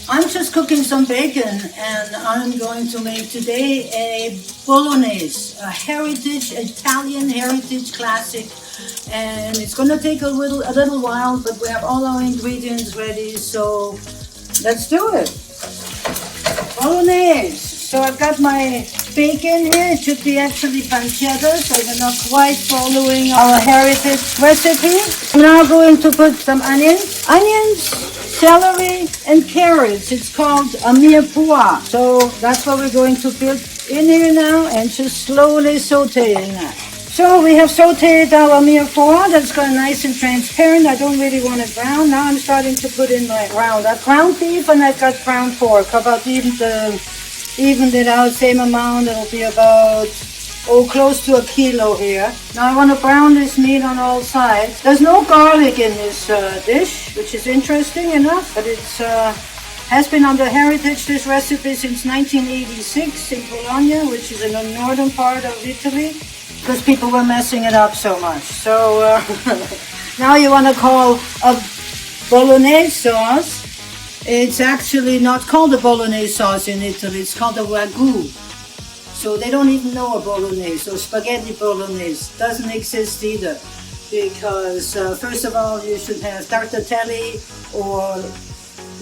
I'm just cooking some bacon, and I'm going to make today a Bolognese, a Italian heritage classic. And it's going to take a little while, but we have all our ingredients ready, so let's do it. Bolognese. So I've got my bacon here. It should be actually pancetta, so we're not quite following our heritage recipe. I'm now going to put some onions, celery, and carrots. It's called a mirepoix. So that's what we're going to put in here now, and just slowly sauteing that. So we have sauteed our mirepoix. That's gone nice and transparent. I don't really want it brown. Now I'm starting to put in my ground. I've ground beef and I've got ground pork. About evened it out, same amount. It'll be about close to a kilo here. Now I want to brown this meat on all sides. There's no garlic in this dish, which is interesting enough, but it's has been under heritage, this recipe, since 1986 in Bologna, which is in the northern part of Italy, because people were messing it up so much. So now you want to call a Bolognese sauce. It's actually not called a Bolognese sauce in Italy. It's called a Ragu. So they don't even know a Bolognese. So spaghetti Bolognese doesn't exist either. Because first of all, you should have tagliatelle or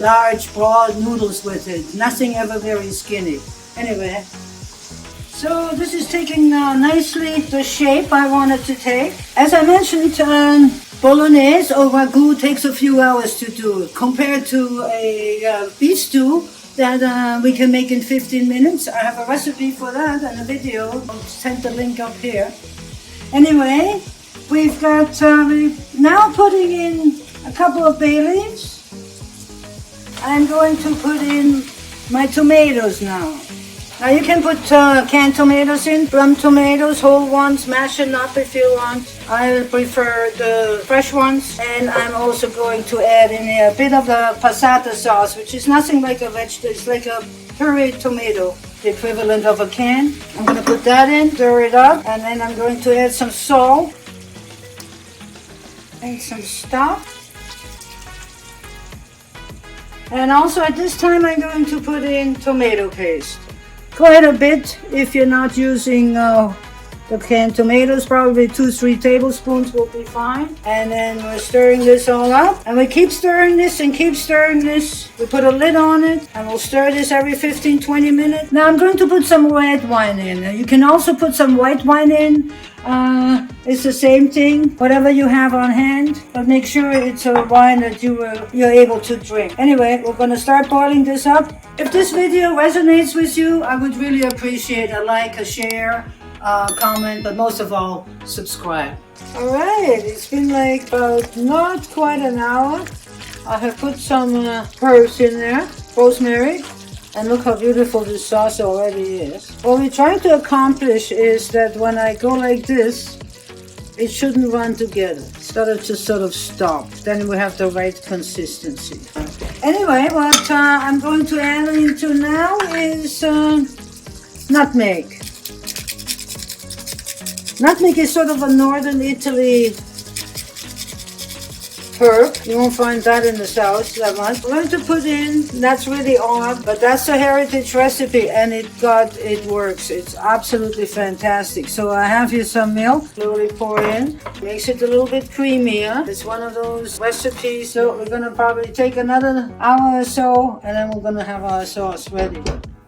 large, broad noodles with it. Nothing ever very skinny. Anyway. So this is taking nicely the shape I want it to take. As I mentioned, Bolognese or Ragu takes a few hours to do, compared to a beef stew that we can make in 15 minutes. I have a recipe for that and a video. I'll send the link up here. Anyway, we've got, now putting in a couple of bay leaves. I'm going to put in my tomatoes now. Now you can put canned tomatoes in, plum tomatoes, whole ones, mash them up if you want. I prefer the fresh ones. And I'm also going to add in here a bit of the passata sauce, which is nothing like a vegetable, it's like a pureed tomato, the equivalent of a can. I'm going to put that in, stir it up, and then I'm going to add some salt and some stock. And also at this time I'm going to put in tomato paste. Quite a bit if you're not using the canned tomatoes. Probably 2-3 tablespoons will be fine. And then we're stirring this all up. And we keep stirring this and keep stirring this. We put a lid on it and we'll stir this every 15-20 minutes. Now I'm going to put some red wine in. You can also put some white wine in. It's the same thing, whatever you have on hand, but make sure it's a wine that you're able to drink. Anyway, we're going to start boiling this up. If this video resonates with you, I would really appreciate a like, a share, comment, but most of all, subscribe. Alright, it's been like about not quite an hour. I have put some herbs in there, rosemary. And look how beautiful this sauce already is. What we're trying to accomplish is that when I go like this, it shouldn't run together. It's got to just sort of stop. Then we have the right consistency. Anyway, what I'm going to add into now is nutmeg. Nutmeg is sort of a northern Italy herb. You won't find that in the south that much. We're going to put in, that's really odd, but that's a heritage recipe and it works. It's absolutely fantastic. So I have here some milk, slowly pour in. Makes it a little bit creamier. It's one of those recipes, so we're going to probably take another hour or so and then we're going to have our sauce ready.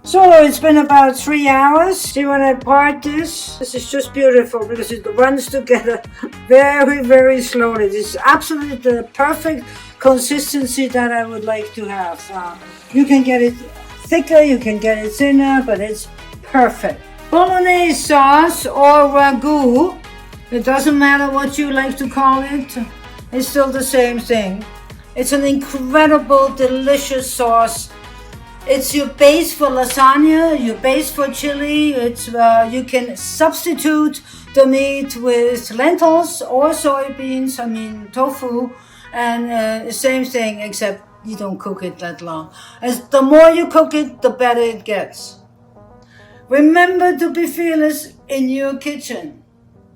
So it's been about 3 hours. See when I part this? This is just beautiful because it runs together very, very slowly. This is absolutely the perfect consistency that I would like to have. You can get it thicker, you can get it thinner, but it's perfect. Bolognese sauce or Ragu, it doesn't matter what you like to call it. It's still the same thing. It's an incredible, delicious sauce. It's your base for lasagna, your base for chili. It's you can substitute the meat with lentils or soybeans, tofu, and same thing, except you don't cook it that long. As the more you cook it, the better it gets. Remember to be fearless in your kitchen.